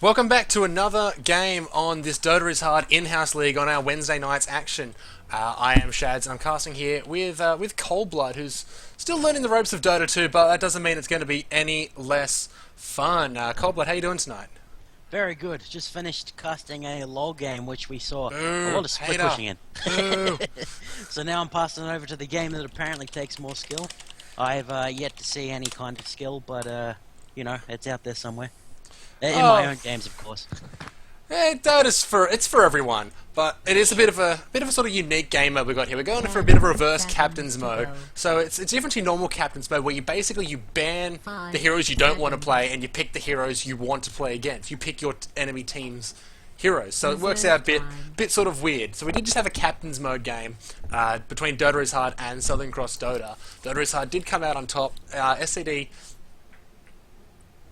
Welcome back to another game on this Dota is Hard in-house league on our Wednesday night's action. I am Shads and I'm casting here with Coldblood, who's still learning the ropes of Dota 2, but that doesn't mean it's going to be any less fun. Coldblood, how you doing tonight? Very good. Just finished casting a LoL game, which we saw a Ooh, lot of split hater. pushing in. Ooh. So now I'm passing it over to the game that apparently takes more skill. I've yet to see any kind of skill, but you know, it's out there somewhere. In my own games, of course. Dota's for everyone, but it is a bit of a sort of unique game mode we got here. We're going for a bit of a reverse captain's mode. So it's different to normal captain's mode, where you ban the heroes you don't want to play, and you pick the heroes you want to play against. You pick your enemy team's heroes. So it works out a bit sort of weird. So we did just have a captain's mode game between Dota is Hard and Southern Cross Dota. Dota is Hard did come out on top. SCD.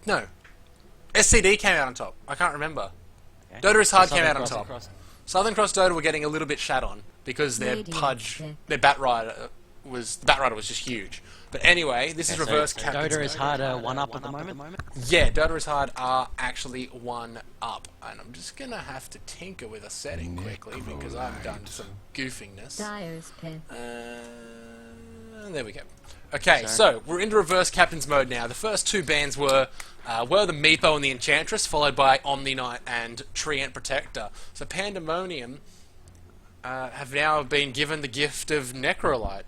No. SCD came out on top. I can't remember. Okay. Dota is Hard So came out on Southern top. Southern Cross Dota were getting a little bit shat on because their Batrider was just huge. But anyway, this is reverse captain's Dota is mode. harder, one up at the moment. Yeah, Dota is Hard are actually one up, and I'm just gonna have to tinker with a setting quickly because I've done some goofiness. There we go. Okay, so we're into reverse captain's mode now. The first two bans were the Meepo and the Enchantress, followed by Omni Knight and Treant Protector. So Pandemonium have now been given the gift of Necrolite.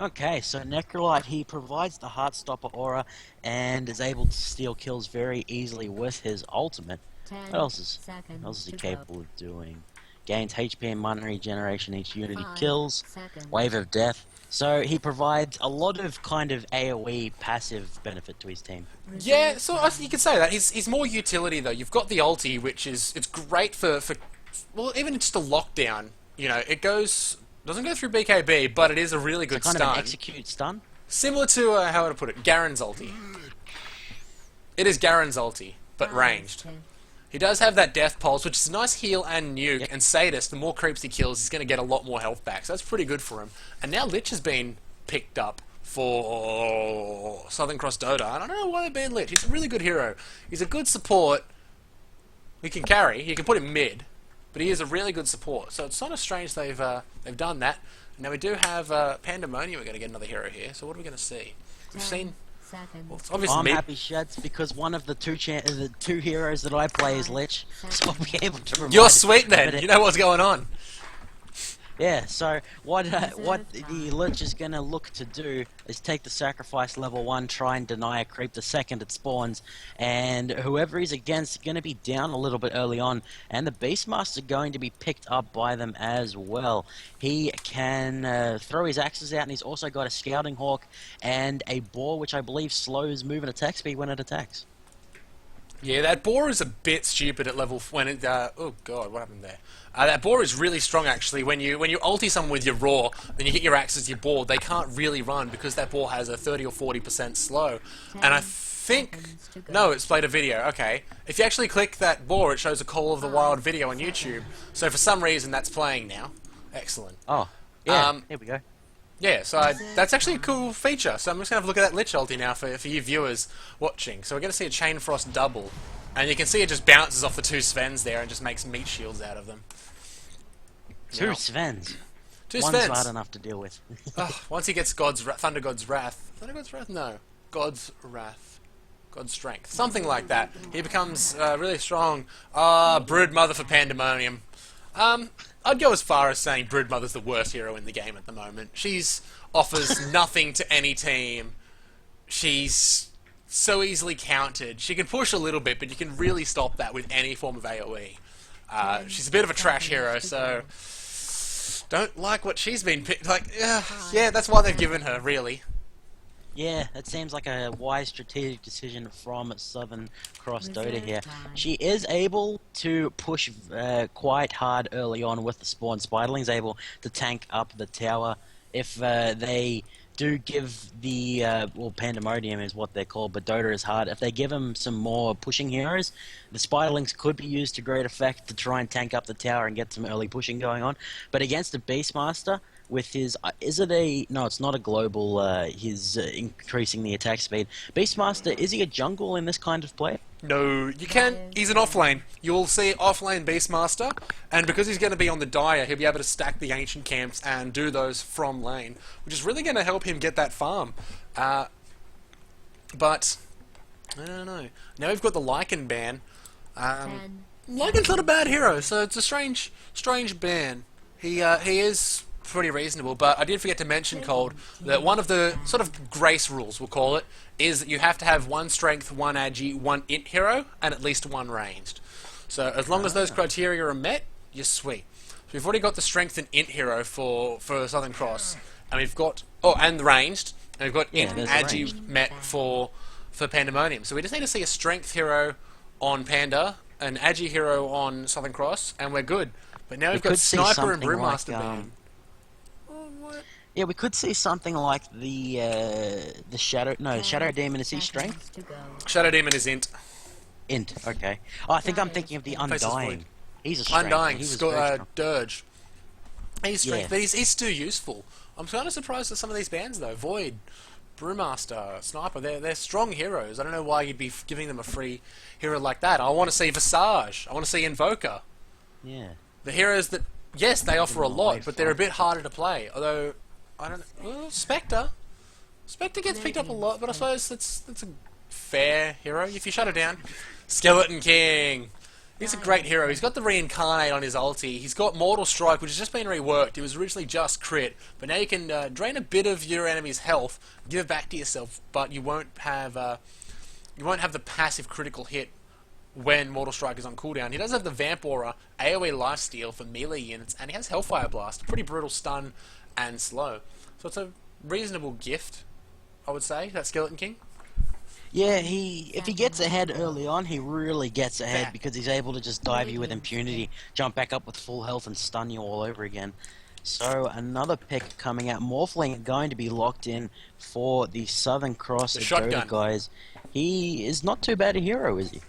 Okay, so Necrolite, he provides the Heartstopper aura and is able to steal kills very easily with his ultimate. What else is he capable of doing? Gains HP and mana regeneration each unit he kills. Wave of Death. So he provides a lot of kind of AoE passive benefit to his team. Yeah, so you could say that. He's more utility though. You've got the ulti, which is it's great for well, even just a lockdown. You know, it doesn't go through BKB, but it is a really good kind stun. of an execute stun. Similar to how would I put it? Garen's ulti. It is Garen's ulti, but ranged. He does have that Death Pulse, which is a nice heal and nuke, and Sadist, the more creeps he kills, he's going to get a lot more health back, so that's pretty good for him. And now Lich has been picked up for Southern Cross Dota. I don't know why they banned Lich. He's a really good hero. He's a good support. He can carry. You can put him mid, but he is a really good support. So it's sort of strange they've done that. Now we do have Pandemonium. We're going to get another hero here. So what are we going to see? We've seen... Well, it's obviously I'm happy, Shads, because one of the two heroes that I play is Lich, so I'll be able to provide... You're sweet then. You know what's going on. Yeah, so what the Lich is going to look to do is take the sacrifice level 1, try and deny a creep the second it spawns, and whoever he's against is going to be down a little bit early on, and the Beastmaster going to be picked up by them as well. He can throw his axes out, and he's also got a Scouting Hawk and a Boar, which I believe slows move and attack speed when it attacks. Yeah, that boar is a bit stupid at level when it. Oh god, what happened there? That boar is really strong actually. When you ulti someone with your raw, then you hit your axes, your boar. They can't really run because that boar has a 30 or 40% slow. And I think no, it's played a video. Okay, if you actually click that boar, it shows a Call of the Wild video on YouTube. So for some reason that's playing now. Excellent. Oh, yeah. Here we go. Yeah, so that's actually a cool feature. So I'm just going to have a look at that Lich ulti now for you viewers watching. So we're going to see a Chain Frost double. And you can see it just bounces off the two Svens there and just makes meat shields out of them. Two Svens. Two One's Svens. hard enough to deal with. Once he gets Thunder God's Wrath. Thunder God's Wrath? No. God's Wrath. God's Strength. Something like that. He becomes really strong. Broodmother for Pandemonium. I'd go as far as saying Broodmother's the worst hero in the game at the moment. She's offers nothing to any team. She's so easily countered. She can push a little bit, but you can really stop that with any form of AoE. She's a bit of a trash hero, so don't like what she's been picked. Like, yeah, that's why they've given her, really. Yeah, it seems like a wise strategic decision from Southern Cross Dota here. She is able to push quite hard early on with the spawn. Spiderling's able to tank up the tower. If they do give the, well, Pandemonium is what they're called, but Dota is hard. If they give him some more pushing heroes, the Spiderlings could be used to great effect to try and tank up the tower and get some early pushing going on. But against a Beastmaster, with his, no, it's not a global, he's increasing the attack speed. Beastmaster, is he a jungle in this kind of play? No, you can. He's an offlane. You'll see offlane Beastmaster, and because he's going to be on the Dire, he'll be able to stack the ancient camps and do those from lane, which is really going to help him get that farm. But I don't know. Now we've got the Lycan ban. Lycan's not a bad hero, so it's a strange ban. He is pretty reasonable, but I did forget to mention, Cold, that one of the sort of grace rules, we'll call it, is that you have to have 1 strength, 1 agi, 1 int hero, and at least 1 ranged. So as long as those criteria are met, you're sweet. So we've already got the strength and int hero for Southern Cross, and we've got and the ranged, and we've got int and agi met for Pandemonium. So we just need to see a strength hero on Panda, an agi hero on Southern Cross, and we're good. But now we've got Sniper and Brewmaster ban. Yeah, we could see something like the Shadow Demon. Is he strength? Shadow Demon is int. Int, okay. Oh, I think I'm thinking of the Undying. He's a strength. Undying, he was Dirge. He's strength, but he's still useful. I'm kind of surprised at some of these bands though. Void, Brewmaster, Sniper, they're strong heroes. I don't know why you'd be giving them a free hero like that. I want to see Visage. I want to see Invoker. Yeah. The heroes that, yes, they offer a lot, but they're a bit harder to play. Although, I don't know. Well, Spectre. Spectre gets picked up a lot, but I suppose that's a fair hero if you shut it down. Skeleton King. He's a great hero. He's got the Reincarnate on his ulti. He's got Mortal Strike, which has just been reworked. It was originally just crit, but now you can drain a bit of your enemy's health, give it back to yourself, but you won't have the passive critical hit when Mortal Strike is on cooldown. He does have the Vamp Aura, AoE lifesteal for melee units, and he has Hellfire Blast, pretty brutal stun and slow. So it's a reasonable gift, I would say, that Skeleton King. Yeah, if he gets ahead early on, he really gets ahead because he's able to just dive you with impunity, jump back up with full health and stun you all over again. So another pick coming out. Morphling going to be locked in for the Southern Cross Dota guys. He is not too bad a hero, is he?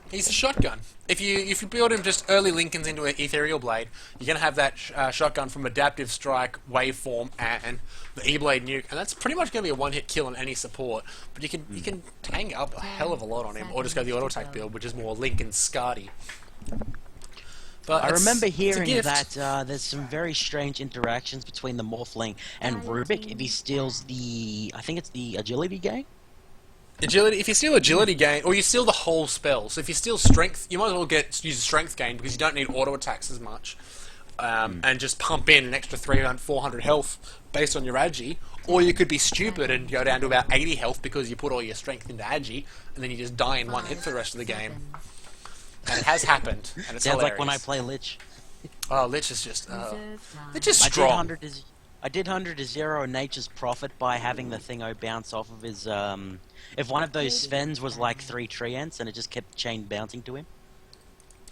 He's a shotgun. If you build him just early Lincolns into an Ethereal Blade, you're going to have that shotgun from Adaptive Strike, Waveform, and the E-Blade nuke, and that's pretty much going to be a one-hit kill on any support. But you can tank up a hell of a lot on him, or just go the auto-attack build, which is more Lincoln Scardy. But I remember hearing that there's some very strange interactions between the Morphling and Rubik if he steals I think it's the Agility Gain? Agility. If you steal Agility Gain, or you steal the whole spell, so if you steal Strength, you might as well use Strength Gain because you don't need auto attacks as much, and just pump in an extra 300, 400 health based on your Agi. Or you could be stupid and go down to about 80 health because you put all your Strength into Agi, and then you just die in one hit for the rest of the game. And it has happened, and it's Sounds hilarious. like when I play Lich. Oh, Lich is just, it's just strong. I did 100 to 0 Nature's Prophet by having the thingo bounce off of his, if one of those Svens was like 3 tree ants and it just kept chain bouncing to him.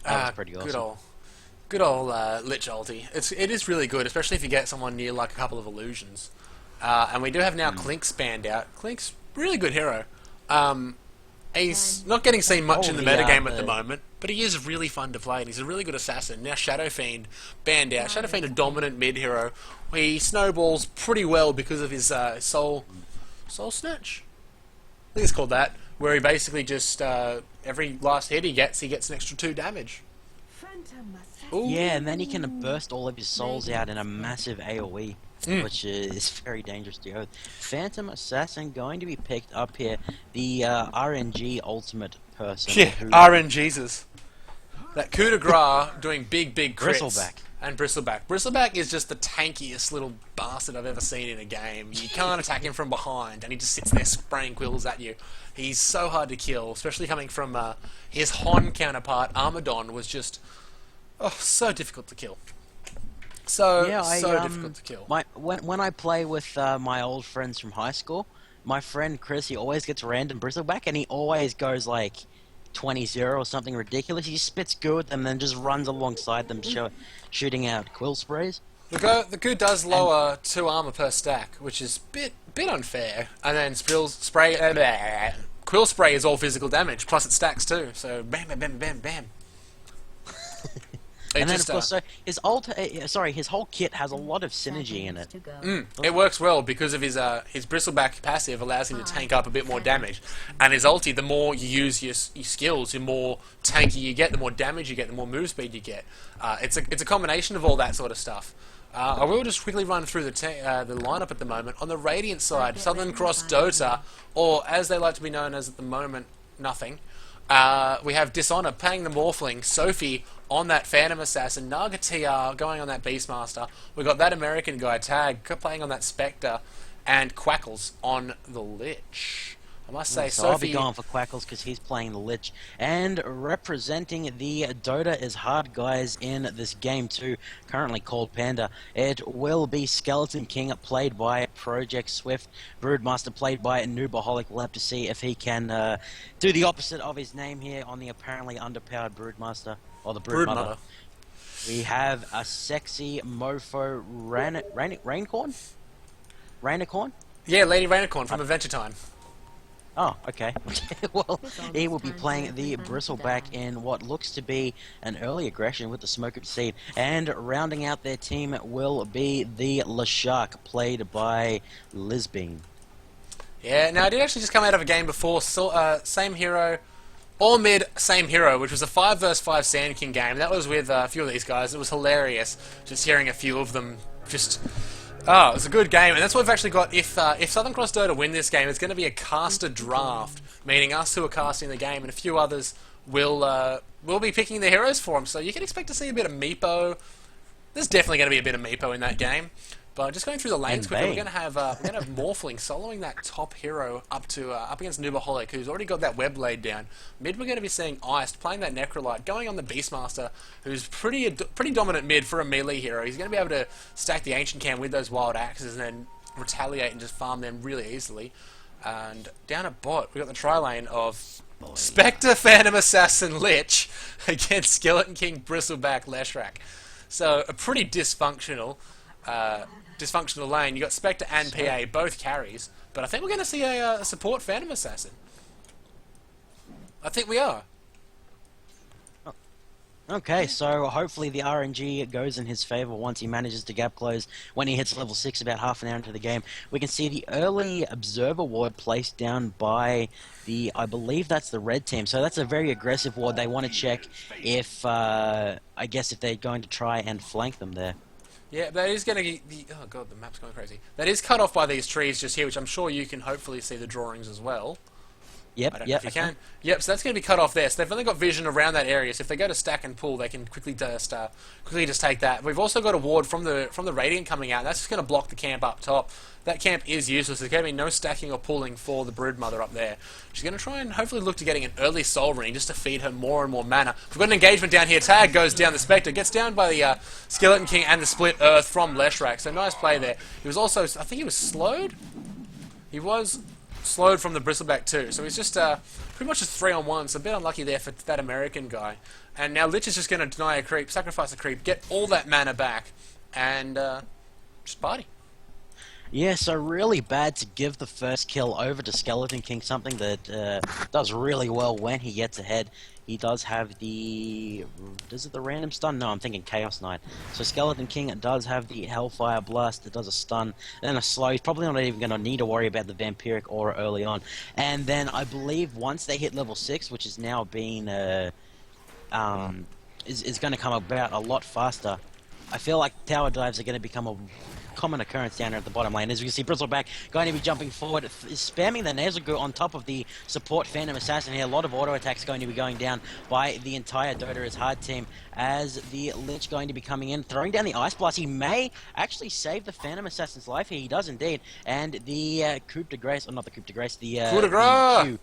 That was pretty awesome. Good old Lich ulti. It is really good, especially if you get someone near like a couple of illusions. And we do have now Clink's banned out. Clink's really good hero. He's not getting seen much in the metagame at the moment, but he is really fun to play, and he's a really good assassin. Now Shadow Fiend banned out. Shadow Fiend, a dominant mid hero. He snowballs pretty well because of his Soul Snatch. I think it's called that, where he basically just every last hit he gets an extra 2 damage. Ooh. Yeah, and then he can burst all of his souls out in a massive AoE. Which is very dangerous to go with. Phantom Assassin going to be picked up here. The RNG ultimate person. Yeah, RNGesus. That coup de grace doing big crits. Bristleback. And Bristleback. Bristleback is just the tankiest little bastard I've ever seen in a game. You can't attack him from behind, and he just sits there spraying quills at you. He's so hard to kill, especially coming from his Hon counterpart, Armadon, was just so difficult to kill. So difficult to kill. When I play with my old friends from high school, my friend Chris, he always gets random Bristleback, and he always goes like 20-0 or something ridiculous. He spits goo at them and then just runs alongside them, shooting out quill sprays. The goo does lower 2 armor per stack, which is bit unfair. And then quill spray is all physical damage, plus it stacks too. So bam, bam, bam, bam, bam. And then, of course, so his his whole kit has a lot of synergy in it. It works well because of his bristleback passive allows him to tank up a bit more damage, and his ulti, the more you use your skills, the more tanky you get, the more damage you get, the more move speed you get. It's a combination of all that sort of stuff. I will just quickly run through the lineup at the moment. On the Radiant side, Southern Cross Dota, or as they like to be known as at the moment, nothing. We have Dishonor playing the Morphling, Sophie on that Phantom Assassin, Naga TR going on that Beastmaster. We've got that American guy, Tag, playing on that Spectre, and Quackles on the Lich. I must say, so Sophie... I'll be going for Quackles because he's playing the Lich. And representing the Dota is hard guys in this game too, currently called Panda. It will be Skeleton King, played by Project Swift. Broodmaster, played by Noobaholic. We'll have to see if he can do the opposite of his name here on the apparently underpowered Broodmaster, or the Broodmother. We have a sexy mofo Rainicorn? Rainicorn? Yeah, Lady Rainicorn from Adventure Time. Oh, okay. Well, he will be playing the Bristleback in what looks to be an early aggression with the Smoke of Seed. And rounding out their team will be the LeShark, played by Lisbine. Yeah, now I did actually just come out of a game before, same hero, all mid, same hero, which was a 5 vs 5 Sand King game. That was with a few of these guys. It was hilarious, just hearing a few of them just... Oh, it's a good game, and that's what we've actually got. If Southern Cross Dota win this game, it's going to be a caster draft, meaning us who are casting the game, and a few others will be picking the heroes for them. So you can expect to see a bit of Meepo. There's definitely going to be a bit of Meepo in that game. But just going through the lanes quickly, we're going to have Morphling soloing that top hero up against Noobaholic, who's already got that web laid down. Mid, we're going to be seeing Iced playing that Necrolite, going on the Beastmaster, who's pretty dominant mid for a melee hero. He's going to be able to stack the Ancient Cam with those wild axes and then retaliate and just farm them really easily. And down at bot, we've got the tri-lane of Spectre, Phantom Assassin, Lich against Skeleton King, Bristleback, Leshrac. So a pretty dysfunctional lane. You got Spectre and PA, both carries, but I think we're going to see a support Phantom Assassin. I think we are. Okay, so hopefully the RNG goes in his favor once he manages to gap close when he hits level 6 about half an hour into the game. We can see the early Observer Ward placed down by I believe that's the red team. So that's a very aggressive ward. They want to check if, I guess if they're going to try and flank them there. Yeah, that is going to be... Oh god, the map's going crazy. That is cut off by these trees just here, which I'm sure you can hopefully see the drawings as well. Yep, I don't know if you can. Yep, so that's going to be cut off there. So they've only got vision around that area. So if they go to stack and pull, they can quickly just take that. We've also got a ward from the Radiant coming out. That's just going to block the camp up top. That camp is useless. There's going to be no stacking or pulling for the Broodmother up there. She's going to try and hopefully look to getting an early Soul Ring just to feed her more and more mana. We've got an engagement down here. Tag goes down the Spectre. Gets down by the Skeleton King and the Split Earth from Leshrac. So nice play there. He was also... I think he was slowed? He was slowed from the Bristleback too. So he's just pretty much just 3-on-1. So a bit unlucky there for that American guy. And now Lich is just going to deny a creep, sacrifice a creep, get all that mana back, and just party. Yeah, so really bad to give the first kill over to Skeleton King, something that does really well when he gets ahead. He does have the... Is it the random stun? No, I'm thinking Chaos Knight. So Skeleton King does have the Hellfire Blast that does a stun, then a slow. He's probably not even going to need to worry about the Vampiric Aura early on. And then I believe once they hit level 6, which is now being... is going to come about a lot faster. I feel like tower dives are going to become a common occurrence down here at the bottom lane. As you can see, Bristleback going to be jumping forward, spamming the Nasal Goo on top of the support Phantom Assassin here. A lot of auto attacks going to be going down by the entire Dota as hard team, as the Lich going to be coming in, throwing down the Ice Blast. He may actually save the Phantom Assassin's life here. He does indeed. And the Coup de Grace, or not the Coup de Grace, the Coup de Grace!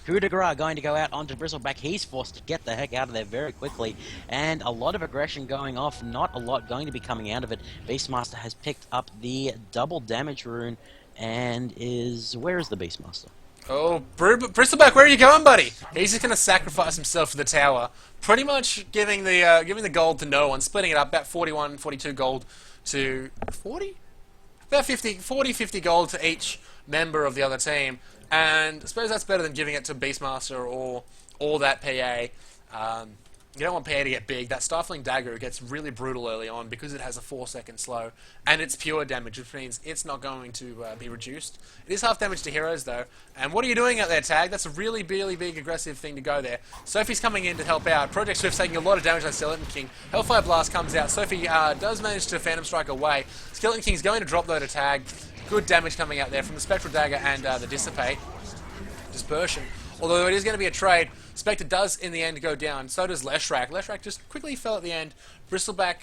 Coup de Grace going to go out onto Bristleback. He's forced to get the heck out of there very quickly. And a lot of aggression going off. Not a lot going to be coming out of it. Beastmaster has picked up the double damage rune and is... Where is the Beastmaster? Oh, Bristleback, where are you going, buddy? He's just going to sacrifice himself for the tower. Pretty much giving the gold to no one. Splitting it up, about 41, 42 gold to... 40? About 40, 50 gold to each member of the other team. And I suppose that's better than giving it to Beastmaster or that PA. You don't want PA to get big. That Stifling Dagger gets really brutal early on because it has a 4-second slow, and it's pure damage, which means it's not going to be reduced. It is half damage to heroes, though. And what are you doing out there, Tag? That's a really, really big aggressive thing to go there. Sophie's coming in to help out. Project Swift's taking a lot of damage on Skeleton King. Hellfire Blast comes out. Sophie does manage to Phantom Strike away. Skeleton King's going to drop, though, to Tag. Good damage coming out there from the Spectral Dagger and the Dissipate. Dispersion. Although it is going to be a trade, Spectre does in the end go down. So does Leshrac. Leshrac just quickly fell at the end. Bristleback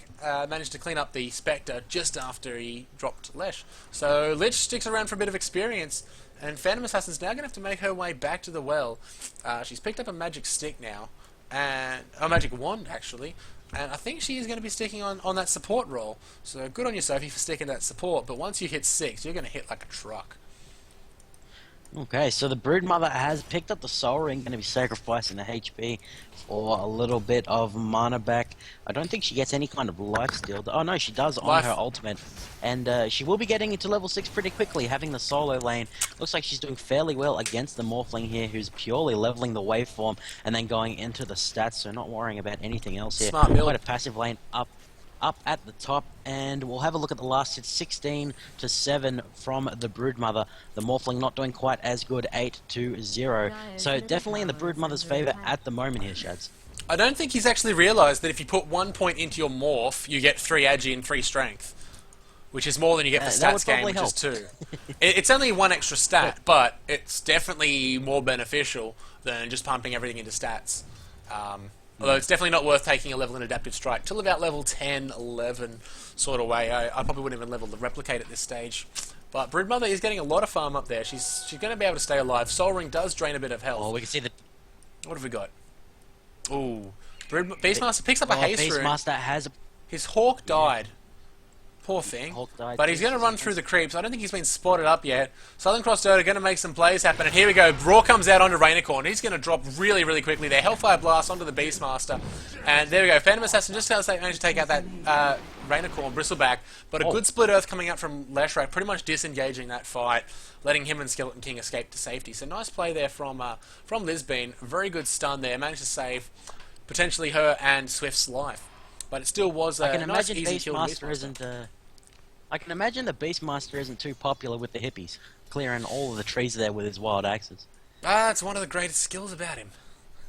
managed to clean up the Spectre just after he dropped Lesh. So Lich sticks around for a bit of experience, and Phantom Assassin's now going to have to make her way back to the well. She's picked up a magic stick now, and a magic wand actually, and I think she is going to be sticking on that support role. So good on you, Sophie, for sticking that support. But once you hit 6, you're going to hit like a truck. Okay, so the Broodmother has picked up the Soul Ring, going to be sacrificing the HP for a little bit of mana back. I don't think she gets any kind of life steal. Oh no, she does on her ultimate. And she will be getting into level 6 pretty quickly, having the solo lane. Looks like she's doing fairly well against the Morphling here, who's purely leveling the waveform and then going into the stats, so not worrying about anything else here. Smart build. Quite a passive lane up at the top, and we'll have a look at the last hit. 16-7 from the Broodmother. The Morphling not doing quite as good, 8-0. So definitely in the Broodmother's favour at the moment here, Shads. I don't think he's actually realised that if you put 1 point into your morph, you get 3 agi and 3 strength, which is more than you get for stats game, which is 2. It's only 1 extra stat, but it's definitely more beneficial than just pumping everything into stats. Although it's definitely not worth taking a level in Adaptive Strike till about level 10, 11 sort of way. I probably wouldn't even level the Replicate at this stage. But Broodmother is getting a lot of farm up there. She's going to be able to stay alive. Soul Ring does drain a bit of health. Oh, we can see the... What have we got? Ooh. Beastmaster picks up a haste rune. Beastmaster has a... His Hawk died. Poor thing. But he's going to run through the creeps. I don't think he's been spotted up yet. Southern Cross Dota going to make some plays happen. And here we go. Raw comes out onto Rainicorn. He's going to drop really, really quickly there. Hellfire Blast onto the Beastmaster. And there we go. Phantom Assassin just managed to take out that Rainicorn Bristleback. But a good Split Earth coming out from Leshrac, pretty much disengaging that fight, letting him and Skeleton King escape to safety. So nice play there from Lisbeen. Very good stun there. Managed to save potentially her and Swift's life. But it still was a nice, easy kill. I can imagine the Beastmaster isn't too popular with the hippies, clearing all of the trees there with his wild axes. It's one of the greatest skills about him.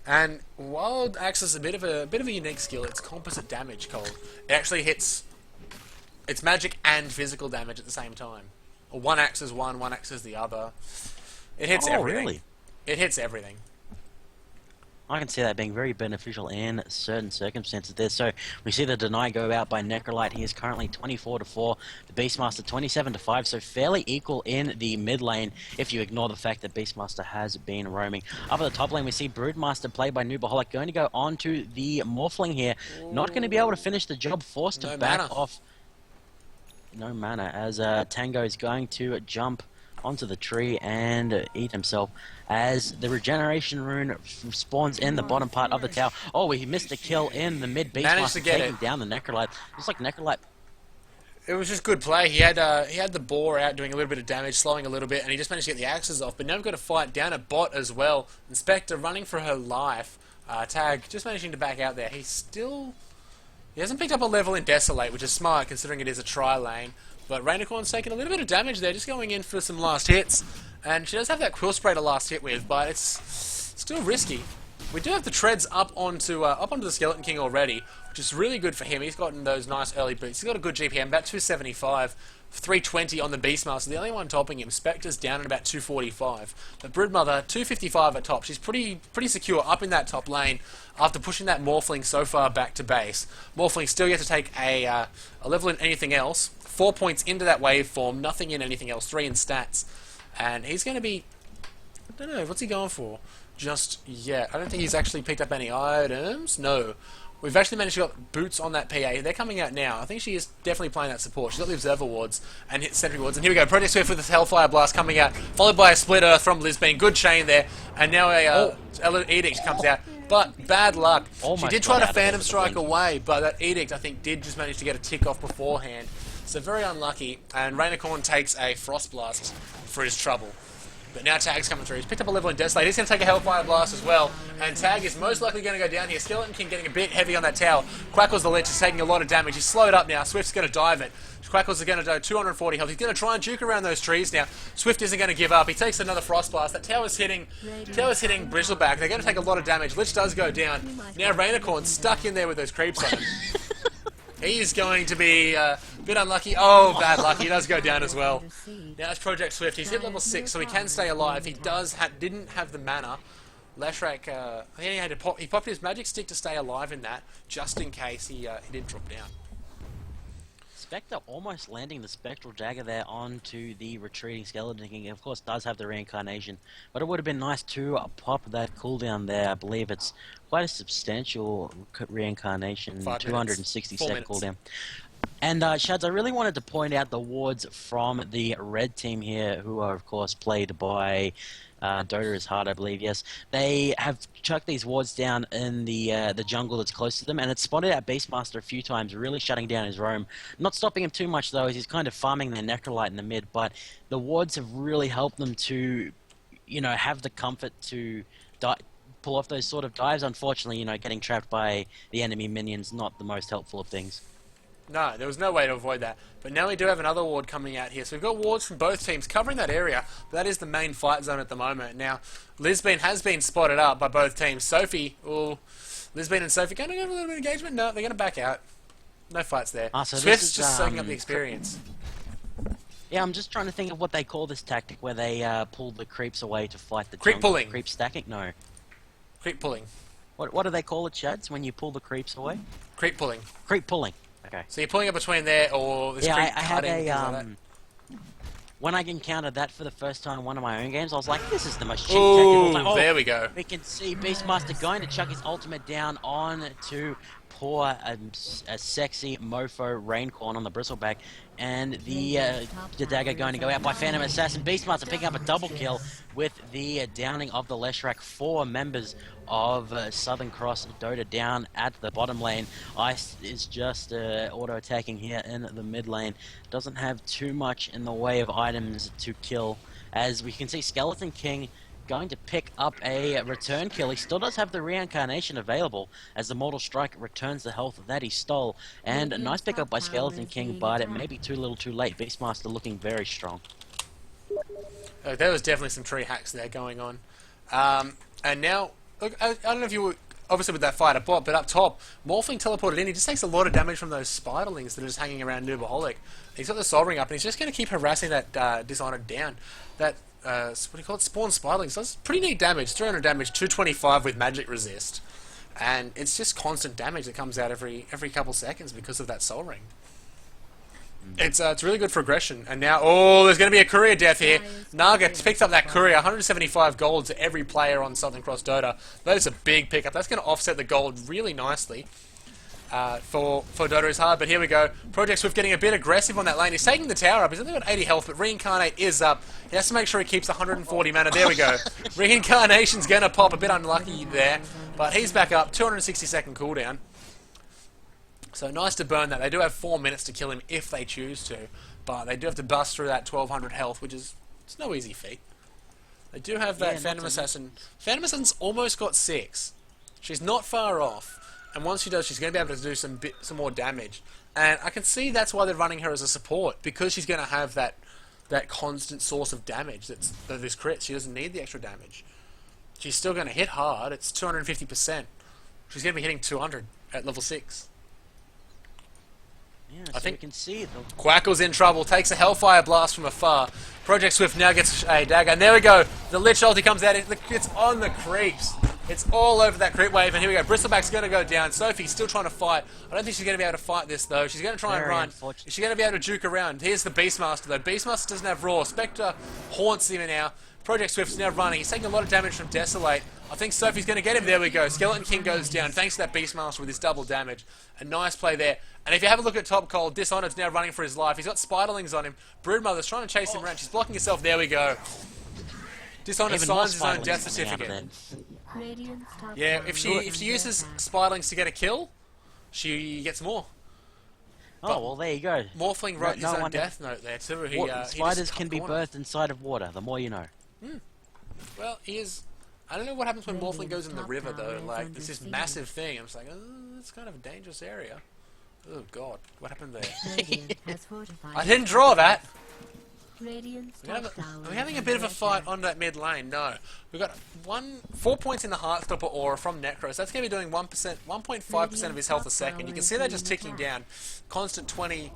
And wild axe is a bit of a unique skill. It's composite damage, Cole. It actually hits. It's magic and physical damage at the same time. Or one axe is one axe is the other. It hits everything. Really? It hits everything. I can see that being very beneficial in certain circumstances there. So we see the deny go out by Necrolite. He is currently 24-4. The Beastmaster 27-5. So fairly equal in the mid lane if you ignore the fact that Beastmaster has been roaming. Up at the top lane we see Broodmaster played by Noobaholic going to go on to the Morphling here. Not going to be able to finish the job. Forced to back off. No mana as Tango is going to jump onto the tree and eat himself as the regeneration rune spawns in the bottom part of the tower. Oh, he missed a kill in the mid. Beastmaster taking down the Necrolite. Looks like Necrolite. It was just good play. He had the boar out doing a little bit of damage, slowing a little bit, and he just managed to get the axes off. But now we've got to fight down a bot as well. Inspector running for her life. Tag just managing to back out there. He hasn't picked up a level in Desolate, which is smart considering it is a tri-lane. But Rainicorn's taking a little bit of damage there, just going in for some last hits. And she does have that Quill Spray to last hit with, but it's still risky. We do have the treads up onto the Skeleton King already, which is really good for him. He's gotten those nice early boots. He's got a good GPM, about 275, 320 on the Beastmaster. The only one topping him, Spectre's down at about 245. But Broodmother, 255 at top. She's pretty secure up in that top lane after pushing that Morphling so far back to base. Morphling still yet to take a level in anything else. 4 points into that waveform, nothing in anything else, 3 in stats. And he's going to be... I don't know, what's he going for? Just yet. I don't think he's actually picked up any items. No. We've actually managed to get boots on that PA. They're coming out now. I think she is definitely playing that support. She's got the Observer wards and hit Sentry wards. And here we go. Project Swift with the Hellfire Blast coming out, followed by a Split Earth from Lisbeen. Good chain there. And now a Edict comes out. But bad luck. She did try to Phantom Strike away, but that Edict, I think, did just manage to get a tick off beforehand. So very unlucky. And Rainicorn takes a Frost Blast for his trouble. But now Tag's coming through. He's picked up a level in Desolate. He's going to take a Hellfire Blast as well. And Tag is most likely going to go down here. Skeleton King getting a bit heavy on that tower. Quackles the Lich is taking a lot of damage. He's slowed up now. Swift's going to dive it. Quackles is going to do 240 health. He's going to try and juke around those trees now. Swift isn't going to give up. He takes another Frost Blast. That tower's hitting Bristleback. They're going to take a lot of damage. Lich does go down. Now Rainicorn's stuck in there with those creeps on him. He's going to be a bit unlucky. Oh, bad luck. He does go down as well. Now it's Project Swift. He's hit level 6, so he can stay alive. He didn't have the mana. Leshrac, he popped his magic stick to stay alive in that, just in case he didn't drop down. Spectre almost landing the Spectral Dagger there onto the retreating Skeleton King. Of course, does have the reincarnation, but it would have been nice to pop that cooldown there. I believe it's quite a substantial reincarnation, 260-second cooldown. And Shads, I really wanted to point out the wards from the red team here, who are of course played by Dota is hard, I believe. Yes, they have chucked these wards down in the jungle that's close to them, and it's spotted out Beastmaster a few times, really shutting down his roam. Not stopping him too much though, as he's kind of farming their Necrolite in the mid. But the wards have really helped them to, have the comfort to pull off those sort of dives. Unfortunately, getting trapped by the enemy minions not the most helpful of things. No, there was no way to avoid that. But now we do have another ward coming out here. So we've got wards from both teams covering that area. But that is the main fight zone at the moment. Now, Lisbon has been spotted up by both teams. Lisbon and Sophie going to have a little bit of engagement? No, they're going to back out. No fights there. So Swift's just soaking up the experience. Yeah, I'm just trying to think of what they call this tactic where they pull the creeps away to fight the creep pulling. Creep stacking? No. Creep pulling. What do they call it, Shads, when you pull the creeps away? Creep pulling. Creep pulling. Okay. So you're pulling it between there or this creep I had cutting, when I encountered that for the first time in one of my own games, I was like, this is the most cheap tactic. Like, there we go. We can see Beastmaster going to chuck his ultimate down on to pour a sexy mofo Raincorn on the Bristleback, and the dagger going to go out by Phantom Assassin. Beastmaster picking up a double kill with the downing of the Leshrac. 4 members of Southern Cross Dota down at the bottom lane. Ice is just auto-attacking here in the mid lane. Doesn't have too much in the way of items to kill. As we can see, Skeleton King going to pick up a return kill. He still does have the reincarnation available as the Mortal Strike returns the health that he stole. And a nice pickup by Skeleton King, but it may be too little too late. Beastmaster looking very strong. There was definitely some tree hacks there going on. And now, look, I don't know if you were obviously with that fighter bot, but up top, Morphling teleported in. He just takes a lot of damage from those spiderlings that are just hanging around Noobaholic. He's got the Soul Ring up, and he's just going to keep harassing that Dishonored down. That what do you call it? Spawn spiderlings. That's pretty neat damage. 300 damage, 225 with magic resist, and it's just constant damage that comes out every couple seconds because of that Soul Ring. It's really good for aggression. And now, there's going to be a courier death here. Naga picks up that courier, 175 gold to every player on Southern Cross Dota. That is a big pickup. That's going to offset the gold really nicely for Dota is hard. But here we go. Project Swift getting a bit aggressive on that lane. He's taking the tower up. He's only got 80 health, but Reincarnate is up. He has to make sure he keeps 140 mana. There we go. Reincarnation's going to pop. A bit unlucky there, but he's back up. 260-second cooldown. So nice to burn that. They do have 4 minutes to kill him if they choose to, but they do have to bust through that 1200 health, which is it's no easy feat. They do have that Phantom Assassin. Phantom Assassin's almost got 6. She's not far off, and once she does, she's going to be able to do some more damage. And I can see that's why they're running her as a support, because she's going to have that constant source of damage that's this crit. She doesn't need the extra damage. She's still going to hit hard. It's 250%. She's going to be hitting 200 at level 6. Yeah, I think we can see it. Quackle's in trouble, takes a Hellfire Blast from afar. Project Swift now gets a dagger, and there we go. The Lich ulti comes out, it's on the creeps. It's all over that creep wave, and here we go. Bristleback's going to go down. Sophie's still trying to fight. I don't think she's going to be able to fight this, though. She's going to try and run. Is she going to be able to juke around? Here's the Beastmaster, though. Beastmaster doesn't have Raw. Spectre haunts him now. Project Swift's now running. He's taking a lot of damage from Desolate. I think Sophie's going to get him. There we go. Skeleton King goes down thanks to that Beastmaster with his double damage. A nice play there. And if you have a look at top cold, Dishonored's now running for his life. He's got spiderlings on him. Broodmother's trying to chase him around. She's blocking herself. There we go. Dishonored signs his own death certificate. Yeah, if she uses spiderlings to get a kill, she gets more. Oh, well, there you go. Morphling wrote his own death note there, too. Spiders can be birthed inside of water, the more you know. Well, he is... I don't know what happens when Morphling goes in the river, though. Like, there's this massive thing. I'm just like, oh, it's kind of a dangerous area. Oh, God. What happened there? I didn't draw that! Are we having a bit of a fight on that mid lane? No. We've got 4 points in the Heartstopper aura from Necros. That's going to be doing 1.5% of his health a second. You can see that just ticking down. Constant 20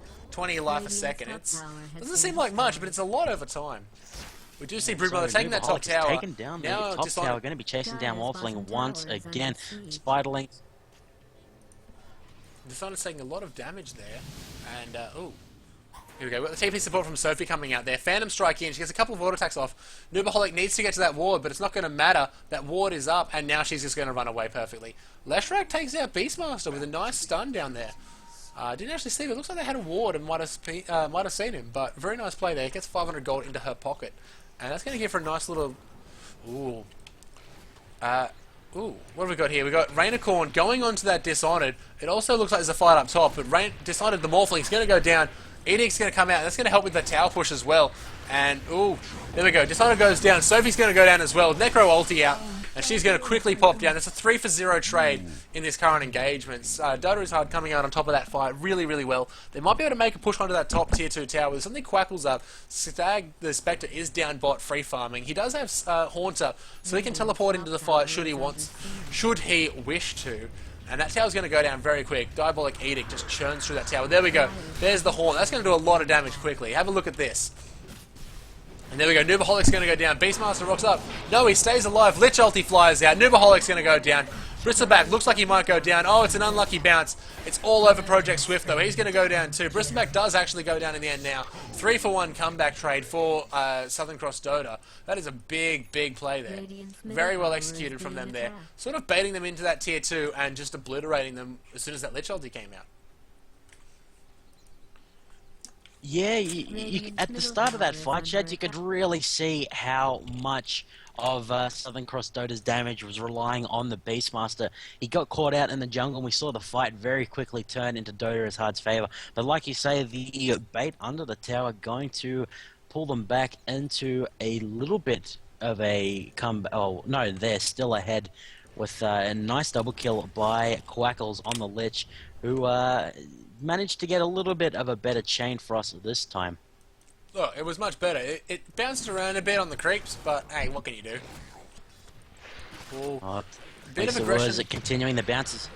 life a second. It doesn't seem like much, but it's a lot over time. We do see Broodmother taking that top tower. Taken down the top tower. Going to be chasing down Morphling once again. Spiderling. Dishonored's taking a lot of damage there. And, ooh. Here we go. We've got the TP support from Sophie coming out there. Phantom Strike in. She gets a couple of auto attacks off. Nubaholic needs to get to that ward, but it's not going to matter. That ward is up, and now she's just going to run away perfectly. Leshrac takes out Beastmaster with a nice stun down there. Didn't actually see it. It looks like they had a ward and might have seen him, but very nice play there. Gets 500 gold into her pocket. And that's going to give her a nice little... Ooh. Ooh, what have we got here? We've got Rainicorn going onto that Dishonored. It also looks like there's a fight up top, but Dishonored, the Morphling's going to go down. Edict's going to come out. That's going to help with the tower push as well. And, ooh, there we go. Dishonored goes down. Sophie's going to go down as well. Necro ulti out. And she's going to quickly pop down. That's a 3-for-0 trade in this current engagement. Dota is hard coming out on top of that fight really, really well. They might be able to make a push onto that top tier 2 tower. There's something Quackle's up. Stag, the Spectre, is down bot free farming. He does have Haunts up, so he can teleport into the fight should he wish to. And that tower's going to go down very quick. Diabolic Edict just churns through that tower. There we go. There's the Haunt. That's going to do a lot of damage quickly. Have a look at this. And there we go. Nubaholic's going to go down. Beastmaster rocks up. No, he stays alive. Lich ulti flies out. Nubaholic's going to go down. Bristleback looks like he might go down. Oh, it's an unlucky bounce. It's all over Project Swift, though. He's going to go down too. Bristleback does actually go down in the end now. 3-for-1 comeback trade for Southern Cross Dota. That is a big, big play there. Very well executed from them there. Sort of baiting them into that tier 2 and just obliterating them as soon as that Lich ulti came out. Yeah, at the start of that fight, Shad, you could really see how much of Southern Cross Dota's damage was relying on the Beastmaster. He got caught out in the jungle, and we saw the fight very quickly turn into Dota as Hard's favour. But like you say, the bait under the tower going to pull them back into a little bit of a comeback. Oh, no, they're still ahead with a nice double kill by Quackles on the Lich, who... managed to get a little bit of a better chain for us this time. Look, it was much better. It bounced around a bit on the creeps, but hey, what can you do? Bit of aggression. Was it continuing the bounces?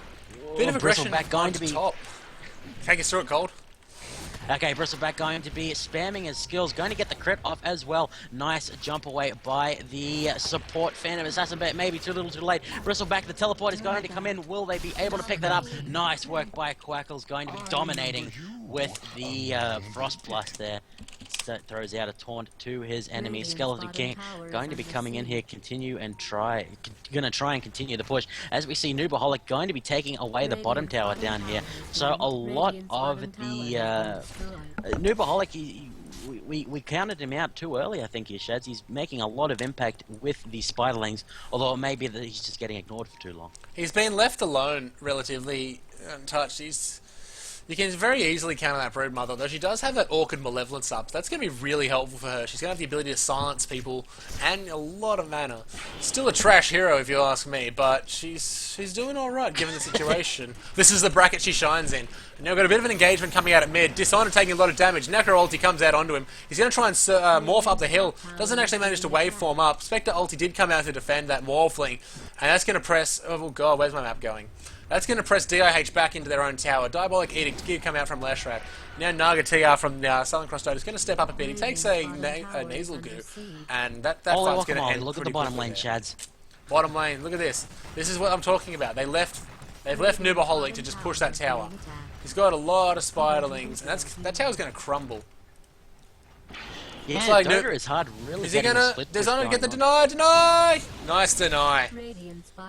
Bit of aggression Bristleback going to be top. Take us through it, Cold. Okay, Bristleback going to be spamming his skills, going to get the crit off as well. Nice jump away by the support Phantom Assassin, but maybe too little too late. Bristleback, the teleport is going to come in. Will they be able to pick that up? Nice work by Quackles, going to be dominating with the Frost Blast there. That throws out a taunt to his enemy. Skeleton King going to be coming in here, going to try and continue the push. As we see Nubaholic going to be taking away the bottom tower down here. So a lot of the Nubaholic, we counted him out too early, I think, here, Shads. He's making a lot of impact with the Spiderlings, although it may be that he's just getting ignored for too long. He's been left alone, relatively untouched. You can very easily counter that Broodmother, though she does have that Orchid Malevolence up. So that's going to be really helpful for her. She's going to have the ability to silence people and a lot of mana. Still a trash hero, if you ask me, but she's doing alright given the situation. This is the bracket she shines in. And now we've got a bit of an engagement coming out at mid. Dishonored taking a lot of damage. Necro ulti comes out onto him. He's going to try and morph up the hill. Doesn't actually manage to waveform up. Spectre ulti did come out to defend that Morphling. And that's going to press... Oh god, where's my map going? That's going to press DIH back into their own tower. Diabolic Edict did come out from Leshrac. Now Naga TR from Southern Cross Dota is going to step up a bit. He takes a nasal goo, and that fight's going to end. Look at the bottom lane, Chads. Bottom lane, look at this. This is what I'm talking about. They've left Nubaholic to just push that tower. He's got a lot of Spiderlings, and that tower's going to crumble. Yeah, looks like Dota is hard. Really, is he gonna? Dishonored get the deny? Deny! Nice deny.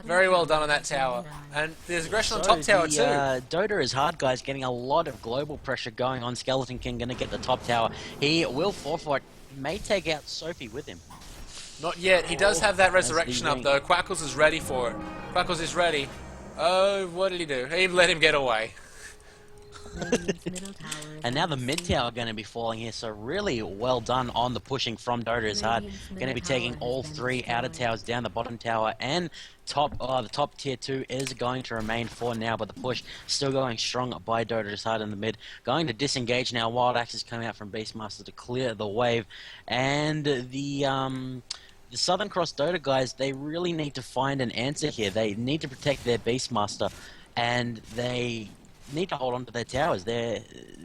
Very well done on that tower. And there's aggression on top tower too. Dota is hard, guys. Getting a lot of global pressure going on. Skeleton King gonna get the top tower. He will forfeit. May take out Sophie with him. Not yet. He does have that resurrection up though. Quackles is ready for it. Quackles is ready. Oh, what did he do? He let him get away. And now the mid tower are going to be falling here, so really well done on the pushing from Dota is hard. Going to be taking all 3 outer towers down, the bottom tower and the top tier 2 is going to remain for now, but the push still going strong by Dota is hard in the mid. Going to disengage now. Wild Axe is coming out from Beastmaster to clear the wave, and the Southern Cross Dota guys, they really need to find an answer here. They need to protect their Beastmaster, and they need to hold on to their towers. They're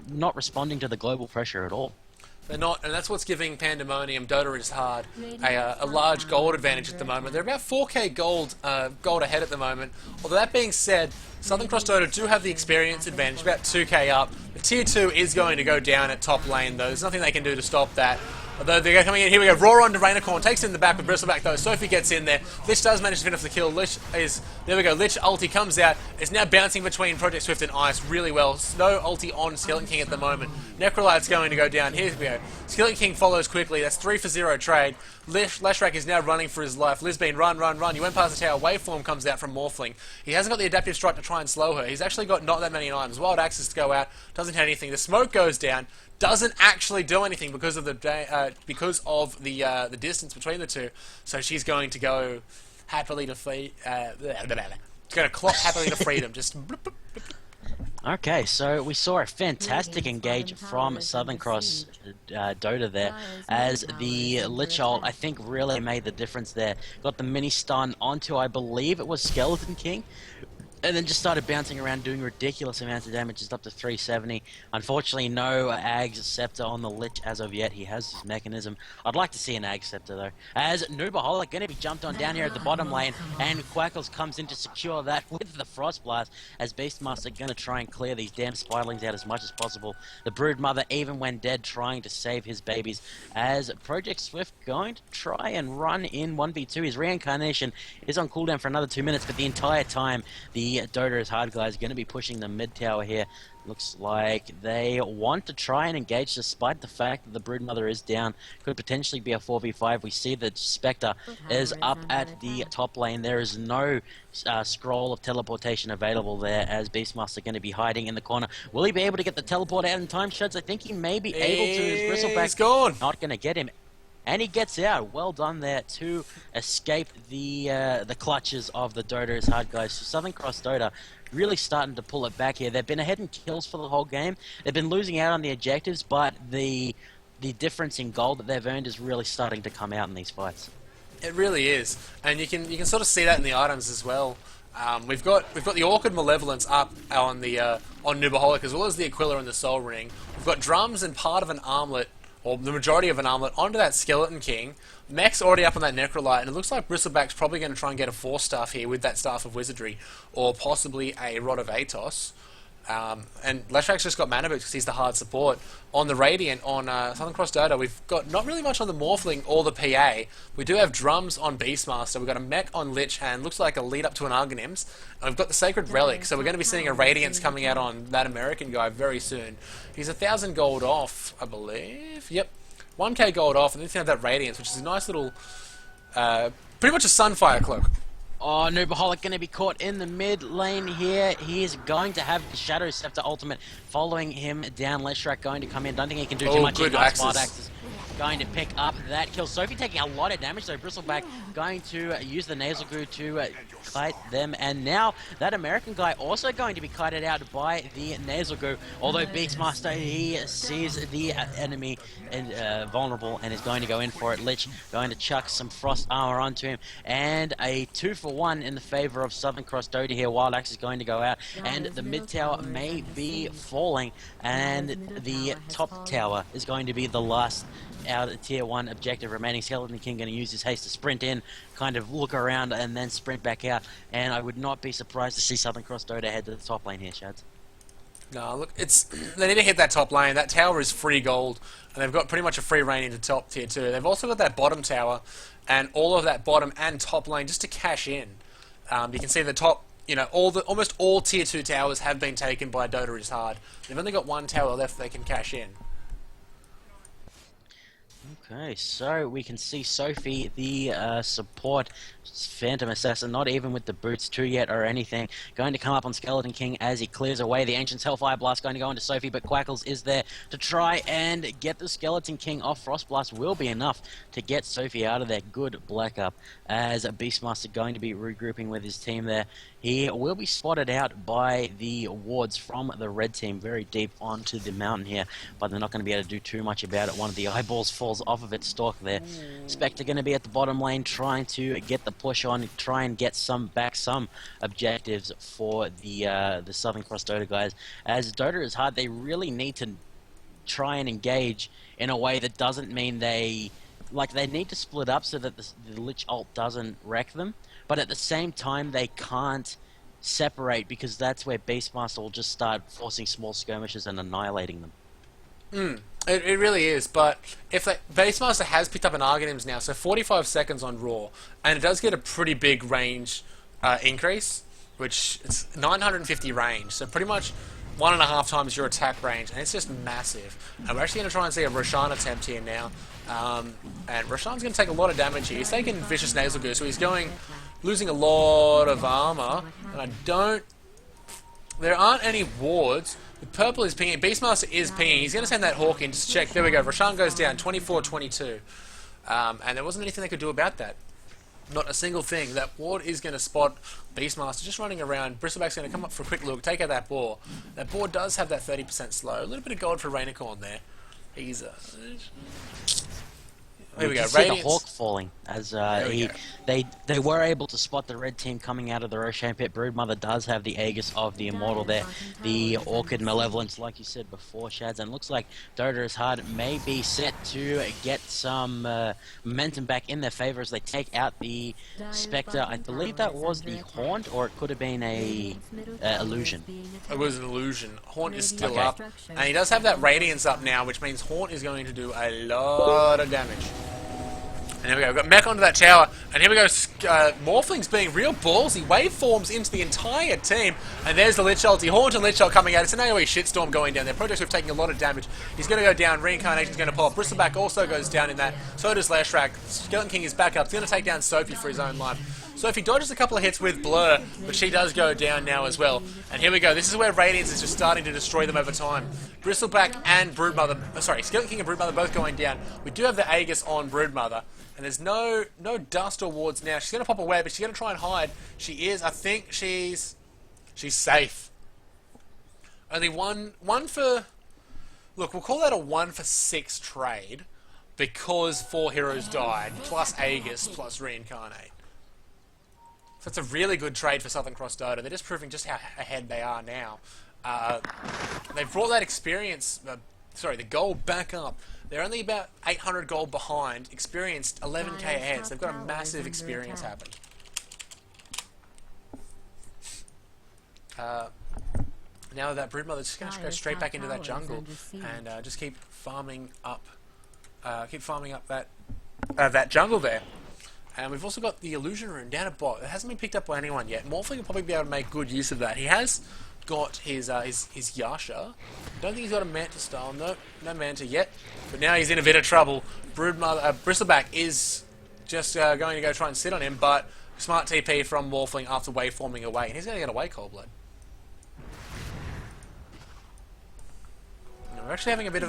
not responding to the global pressure at all. They're not, and that's what's giving Pandemonium, Dota is hard, a large gold advantage at the moment. They're about 4k gold ahead at the moment. Although that being said, Southern Cross Dota do have the experience advantage, about 2k up. The tier 2 is going to go down at top lane though. There's nothing they can do to stop that. Although they're coming in, here we go, Roar on to Rainicorn, takes it in the back with Bristleback though, Sophie gets in there, Lich does manage to finish the kill, there we go, Lich ulti comes out, is now bouncing between Project Swift and Ice really well, Snow ulti on Skeleton King at the moment, Necrolite's going to go down, here we go, Skeleton King follows quickly, that's 3 for 0 trade, Leshrac is now running for his life, Lisbeen run, you went past the tower, Waveform comes out from Morphling, he hasn't got the adaptive strike to try and slow her, he's actually got not that many items, Wild Axes to go out, doesn't have anything, the smoke goes down, doesn't actually do anything because of the distance between the two. So she's going to go happily to going to clock happily to freedom. Just. Okay, so we saw a fantastic engage from Southern Cross Dota there, as the Lich ult, I think, really made the difference there. Got the mini stun onto, I believe it was Skeleton King, and then just started bouncing around doing ridiculous amounts of damage, just up to 370. Unfortunately, no Ag's Scepter on the Lich as of yet. He has his mechanism. I'd like to see an Ag Scepter, though. As Noobaholic going to be jumped on down here at the bottom lane, and Quackles comes in to secure that with the Frost Blast, as Beastmaster going to try and clear these damn Spiderlings out as much as possible. The Broodmother, even when dead, trying to save his babies, as Project Swift going to try and run in 1v2. His reincarnation is on cooldown for another 2 minutes, but the entire time, the Dota is hard guys going to be pushing the mid tower here. Looks like they want to try and engage despite the fact that the Broodmother is down. Could potentially be a 4v5. We see that Spectre is up at the top lane. There is no scroll of teleportation available there, as Beastmaster going to be hiding in the corner. Will he be able to get the teleport out in time, Shuds? I think he may be able to. His Bristleback gone. Not going to get him. And he gets out. Well done there to escape the clutches of the Dota is hard guys. So Southern Cross Dota really starting to pull it back here. They've been ahead in kills for the whole game. They've been losing out on the objectives, but the difference in gold that they've earned is really starting to come out in these fights. It really is, and you can sort of see that in the items as well. We've got the Orchid Malevolence up on the on Noobaholic, as well as the Aquila and the Soul Ring. We've got drums and part of an armlet, or the majority of an armlet, onto that Skeleton King. Mech's already up on that Necrolite, and it looks like Bristleback's probably going to try and get a Force Staff here with that Staff of Wizardry, or possibly a Rod of Atos. And Leshrac's just got mana boots because he's the hard support. On the Radiant, on Southern Cross Dota, we've got not really much on the Morphling or the PA. We do have drums on Beastmaster, we've got a mech on Lich, and looks like a lead up to an Arganims. And we've got the Sacred Relic, so we're going to be seeing a Radiance coming out on that American guy very soon. He's 1,000 gold off, I believe. Yep, 1k gold off, and then you have that Radiance, which is a nice little, pretty much a Sunfire Cloak. Oh, Noobaholic going to be caught in the mid lane here. He is going to have the Shadow Scepter ultimate following him down. Leshrac going to come in. Don't think he can do too much. Good axes. Going to pick up that kill. Sophie taking a lot of damage, so Bristleback going to use the Nasal Goo to kite them. And now that American guy also going to be kited out by the Nasal Goo. Although Beastmaster, he sees the enemy vulnerable and is going to go in for it. Lich going to chuck some Frost Armor onto him. And a 2-for-1 in the favor of Southern Cross Dota here. Wild Axe is going to go out. And the mid tower may be falling. And the top tower is going to be the last out of tier 1 objective remaining. Skeleton King going to use his haste to sprint in, kind of look around and then sprint back out, and I would not be surprised to see Southern Cross Dota head to the top lane here, Shads. No, look, they need to hit that top lane. That tower is free gold, and they've got pretty much a free reign into top tier 2. They've also got that bottom tower, and all of that bottom and top lane just to cash in. You can see the top, almost all tier 2 towers have been taken by Dota is hard. They've only got one tower left they can cash in. Okay, so we can see Sophie, the support Phantom Assassin, not even with the boots 2 yet or anything, going to come up on Skeleton King as he clears away the Ancient's Hellfire Blast, going to go into Sophie, but Quackles is there to try and get the Skeleton King off. Frost Blast will be enough to get Sophie out of there. Good Black Up, as Beastmaster going to be regrouping with his team there. He will be spotted out by the wards from the red team very deep onto the mountain here, but they're not going to be able to do too much about it. One of the eyeballs falls off of its stalk there. Spectre going to be at the bottom lane trying to get the push on, try and get some objectives for the Southern Cross Dota guys. As Dota is hard, they really need to try and engage in a way that doesn't mean they need to split up so that the Lich ult doesn't wreck them, but at the same time they can't separate, because that's where Beastmaster will just start forcing small skirmishes and annihilating them. It really is, but if Beastmaster has picked up an Arganims now, so 45 seconds on Raw, and it does get a pretty big range increase, which it's 950 range, so pretty much 1.5 times your attack range, and it's just massive. And we're actually going to try and see a Roshan attempt here now, and Roshan's going to take a lot of damage here. He's taking Vicious Nasal Goo, so he's losing a lot of armor, and there aren't any wards. The purple is pinging. Beastmaster is pinging. He's going to send that Hawk in just to check. There we go. Roshan goes down, 24-22. And there wasn't anything they could do about that. Not a single thing. That ward is going to spot Beastmaster just running around. Bristleback's going to come up for a quick look, take out that boar. That boar does have that 30% slow. A little bit of gold for Rainicorn there. He's Here we go. See the Hawk falling as they were able to spot the red team coming out of the Roshan pit. Broodmother does have the Aegis of the Immortal there. The Orchid Malevolence, like you said before, Shads, and looks like Dota is hard may be set to get some momentum back in their favor as they take out the Spectre. I believe that was the Haunt, or it could have been a illusion. It was an illusion. Haunt is still up, and he does have that Radiance up now, which means Haunt is going to do a lot of damage. And here we go, we've got Mech onto that tower, and here we go, Morphling's being real ballsy, waveforms into the entire team, and there's the Lich ulti, Haunt and Lich ult coming out. It's an AoE shitstorm going down there. Projects are taking a lot of damage. He's going to go down, Reincarnation's going to pull up, Bristleback also goes down in that, so does Lashrak. Skeleton King is back up, he's going to take down Sophie for his own life. Sophie dodges a couple of hits with Blur, but she does go down now as well. And here we go, this is where Radiance is just starting to destroy them over time. Bristleback and Broodmother, sorry, Skeleton King and Broodmother both going down. We do have the Aegis on Broodmother, and there's no dust or wards now. She's going to pop away, but she's going to try and hide. She is, I think she's safe. Only one for, look, we'll call that a 1 for 6 trade, because 4 heroes died, plus Aegis, plus Reincarnate. So it's a really good trade for Southern Cross Dota. They're just proving just how ahead they are now. They've brought that experience, the gold back up. They're only about 800 gold behind, experienced 11k ahead, so they've got a massive experience happen. Now that Broodmother's just going to go straight back into that jungle and just keep farming up that jungle there. And we've also got the Illusion Rune down at bot. It hasn't been picked up by anyone yet. Morphling will probably be able to make good use of that. He has got his Yasha. Don't think he's got a Manta style. No Manta yet. But now he's in a bit of trouble. Bristleback is just going to go try and sit on him, but smart TP from Morphling after waveforming away. And he's going to get away Coldblood. We're actually having a bit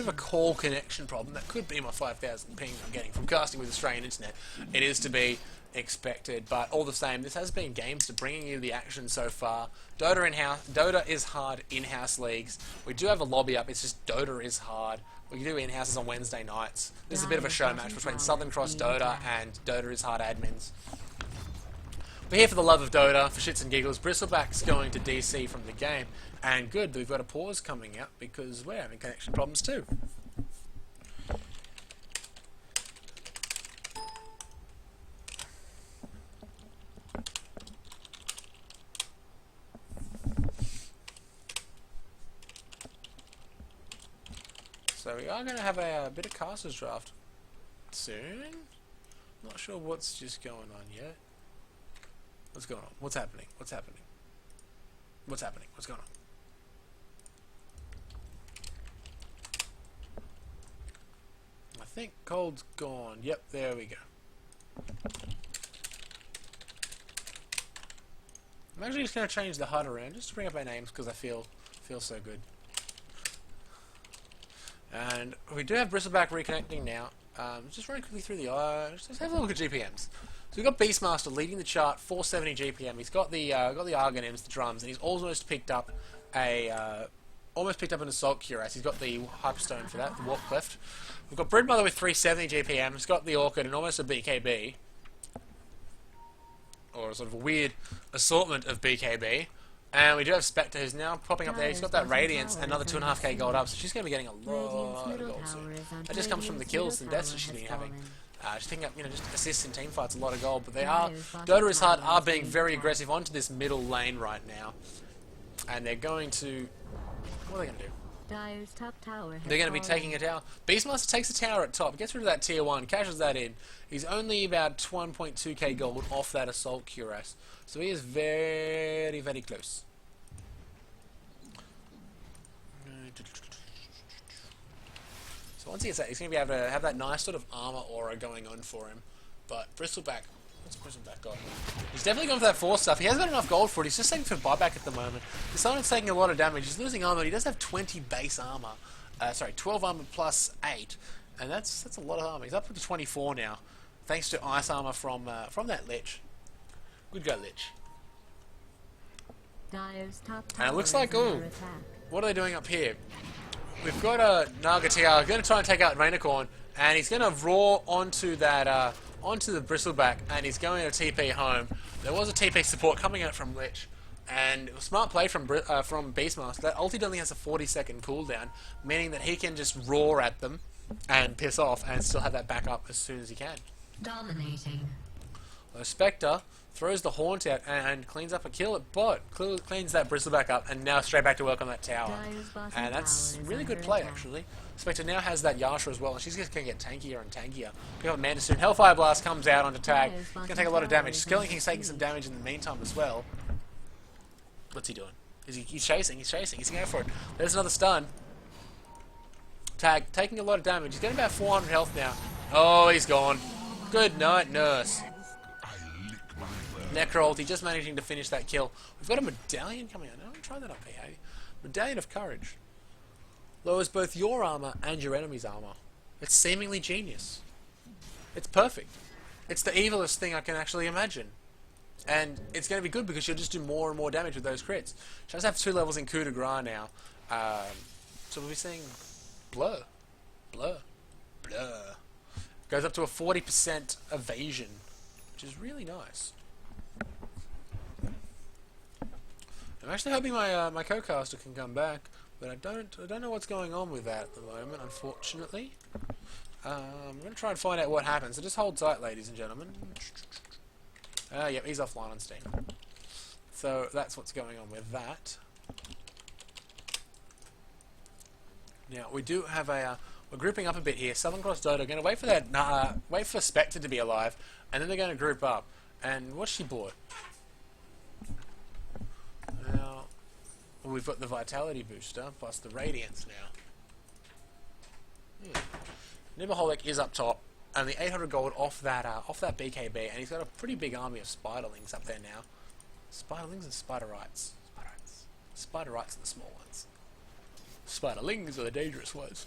of a call connection problem. That could be my 5,000 ping I'm getting from casting with Australian internet. It is to be expected, but all the same, this has been games to bringing you the action so far. Dota is hard in-house leagues. We do have a lobby up. It's just Dota is hard. We can do in-houses on Wednesday nights. This is a bit of a show match between Southern Cross Dota and Dota is hard admins. We're here for the love of Dota, for shits and giggles. Bristleback's going to DC from the game. And good, we've got a pause coming up because we're having connection problems too. So we are going to have a bit of Casters draft soon. Not sure what's just going on yet. What's going on? What's happening? What's happening? What's happening? What's going on? I think cold's gone. Yep, there we go. I'm actually just going to change the HUD around just to bring up our names because I feel so good. And we do have Bristleback reconnecting now. Just running quickly through the just have a look at GPMs. So we've got Beastmaster leading the chart, 470 GPM. He's got the Argonym's, the drums, and he's almost picked up an Assault Cuirass. He's got the Hyperstone for that, the Warp Cleft. We've got Broodmother with 370 GPM. He's got the Orchid and almost a BKB. Or sort of a weird assortment of BKB. And we do have Spectre, who's now popping up there. He's got that Radiance, another 2.5k gold up, so she's going to be getting a lot of gold soon. That just comes from the kills and deaths that she's been having. She's picking up, just assists in teamfights, a lot of gold. But Dota is hard, are being very aggressive onto this middle lane right now. And they're going to... What are they going to do? They're going to be taking a tower. Beastmaster takes a tower at top, gets rid of that tier 1, cashes that in. He's only about 1.2k gold off that Assault Cuirass. So he is very, very close. So once he gets that, he's going to be able to have that nice sort of armor aura going on for him. But Bristleback, what's Bristleback got? He's definitely going for that force stuff. He hasn't got enough gold for it. He's just saving for buyback at the moment. This opponent's taking a lot of damage. He's losing armor. He does have 20 base armor. 12 armor plus 8. And that's a lot of armor. He's up to 24 now. Thanks to ice armor from that Lich. Good go, Lich. And it looks like, ooh, what are they doing up here? We've got a Nagatia going to try and take out Rainicorn, and he's going to roar onto that, onto the Bristleback, and he's going to TP home. There was a TP support coming out from Lich, and it was smart play from Beastmaster. That ulti only has a 40-second cooldown, meaning that he can just roar at them and piss off, and still have that back up as soon as he can. Dominating. The Spectre throws the Haunt out and cleans up a kill at bot. Cleans that Bristleback up and now straight back to work on that tower. And that's really good play, actually. Spectre now has that Yasha as well, and she's just going to get tankier and tankier. Pick up Amanda soon. Hellfire Blast comes out onto tag. He's going to take a lot of damage. Skeleton King's taking some damage in the meantime as well. What's he doing? He's chasing. He's going to go for it. There's another stun. Tag taking a lot of damage. He's getting about 400 health now. Oh, he's gone. Good night, Nurse. Necro ulti, just managing to finish that kill. We've got a medallion coming out. Now, I'm going to try that up here. Medallion of Courage. Lowers both your armor and your enemy's armor. It's seemingly genius. It's perfect. It's the evilest thing I can actually imagine. And it's going to be good because she'll just do more and more damage with those crits. She does have 2 levels in coup de grace now. So we'll be seeing Blur. Goes up to a 40% evasion, which is really nice. I'm actually hoping my co-caster can come back, but I don't know what's going on with that at the moment, unfortunately. I'm going to try and find out what happens, so just hold tight, ladies and gentlemen. Yep, he's offline on Steam. So that's what's going on with that. Now, we do have we're grouping up a bit here. Southern Cross Dota are going to wait for that, wait for Spectre to be alive, and then they're going to group up. And what's she bought? Now, we've got the Vitality booster plus the Radiance now. Nibaholic is up top, and the 800 gold off that BKB, and he's got a pretty big army of Spiderlings up there now. Spiderlings and Spiderites. Spiderites are the small ones. Spiderlings are the dangerous ones.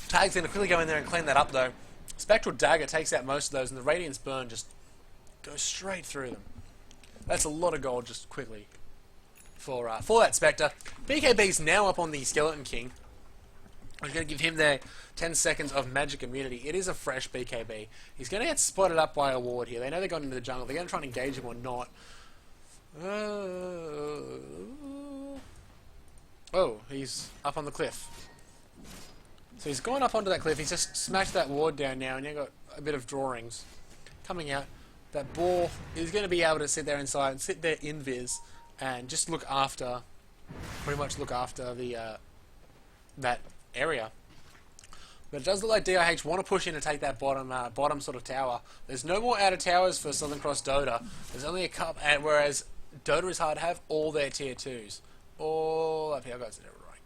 Tag's going to quickly go in there and clean that up, though. Spectral Dagger takes out most of those, and the Radiance Burn just goes straight through them. That's a lot of gold just quickly for that Spectre. BKB's now up on the Skeleton King. I'm going to give him there 10 seconds of magic immunity. It is a fresh BKB. He's going to get spotted up by a ward here. They know they're going into the jungle. They're going to try and engage him or not. Oh, he's up on the cliff. So he's gone up onto that cliff. He's just smashed that ward down now, and you've got a bit of drawings coming out. That boar is going to be able to sit there inside and sit there invis and just look after, pretty much look after the that area. But it does look like DIH want to push in and take that bottom sort of tower. There's no more outer towers for Southern Cross Dota. There's only a couple, and whereas Dota is hard to have all their tier 2s. All up here, guys, are right.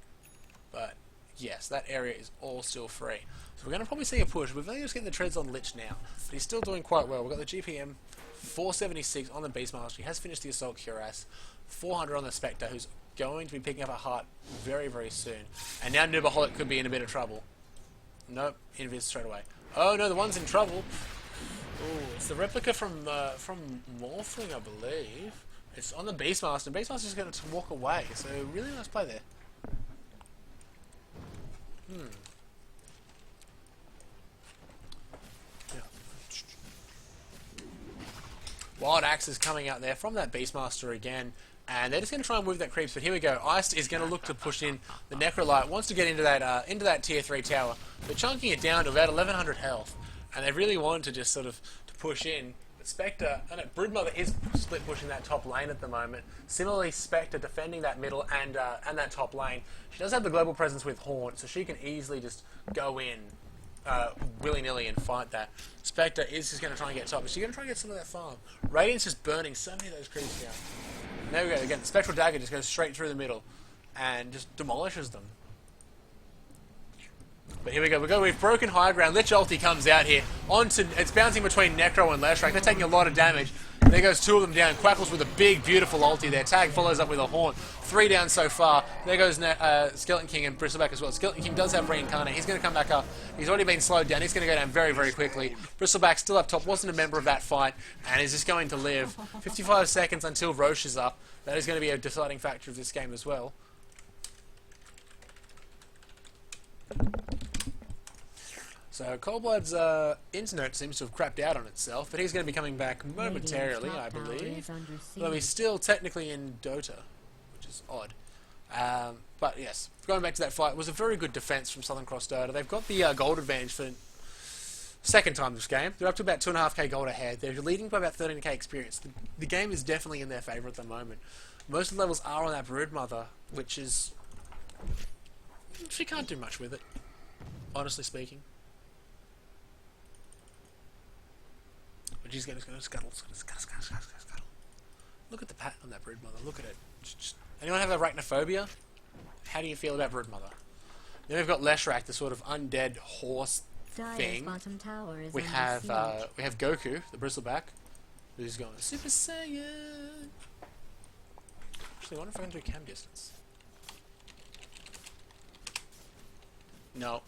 But Yes, that area is all still free. So we're going to probably see a push. We're really just getting the treads on Lich now. But he's still doing quite well. We've got the GPM 476 on the Beastmaster. He has finished the Assault Cuirass. 400 on the Spectre, who's going to be picking up a heart very, very soon. And now Nubaholic could be in a bit of trouble. Nope, invis straight away. Oh no, the one's in trouble. Ooh, it's the replica from Morphling, I believe. It's on the Beastmaster, and Beastmaster's going to walk away. So really nice play there. Yeah. Wild Axe is coming out there from that Beastmaster again. And they're just going to try and move that creeps, but here we go. Ice is going to look to push in. The Necrolite wants to get into that tier 3 tower. They're chunking it down to about 1100 health, and they really want to just sort of to push in. But Spectre, and Broodmother is split pushing that top lane at the moment. Similarly, Spectre defending that middle and that top lane. She does have the global presence with Haunt, so she can easily just go in willy-nilly and fight that. Spectre is just going to try and get top, but she's going to try and get some of that farm. Radiant's just burning so many of those creeps down. There we go, again, the Spectral Dagger just goes straight through the middle and just demolishes them. But here we go, we've broken high ground. Lich ulti comes out here. It's bouncing between Necro and Leshrac. They're taking a lot of damage. There goes two of them down. Quackles with a big, beautiful ulti there. Tag follows up with a Haunt. 3 down so far. There goes Skeleton King and Bristleback as well. Skeleton King does have Reincarnate. He's going to come back up. He's already been slowed down. He's going to go down very, very quickly. Bristleback still up top. Wasn't a member of that fight. And is just going to live. 55 seconds until Roche is up. That is going to be a deciding factor of this game as well. So Coldblood's internet seems to have crapped out on itself, but he's going to be coming back momentarily, I believe. Though he's still technically in Dota, which is odd. But yes, going back to that fight, it was a very good defense from Southern Cross Dota. They've got the gold advantage for second time this game. They're up to about 2.5k gold ahead. They're leading by about 13k experience. The game is definitely in their favour at the moment. Most of the levels are on that Broodmother, which is... she can't do much with it, honestly speaking. But she's going to scuttle. Look at the pattern on that Broodmother. Look at it. Anyone have arachnophobia? How do you feel about Broodmother? Then we've got Leshrac, the sort of undead horse thing. We have Goku, the Bristleback, who's going Super Saiyan. Actually, I wonder if I can do cam distance. No.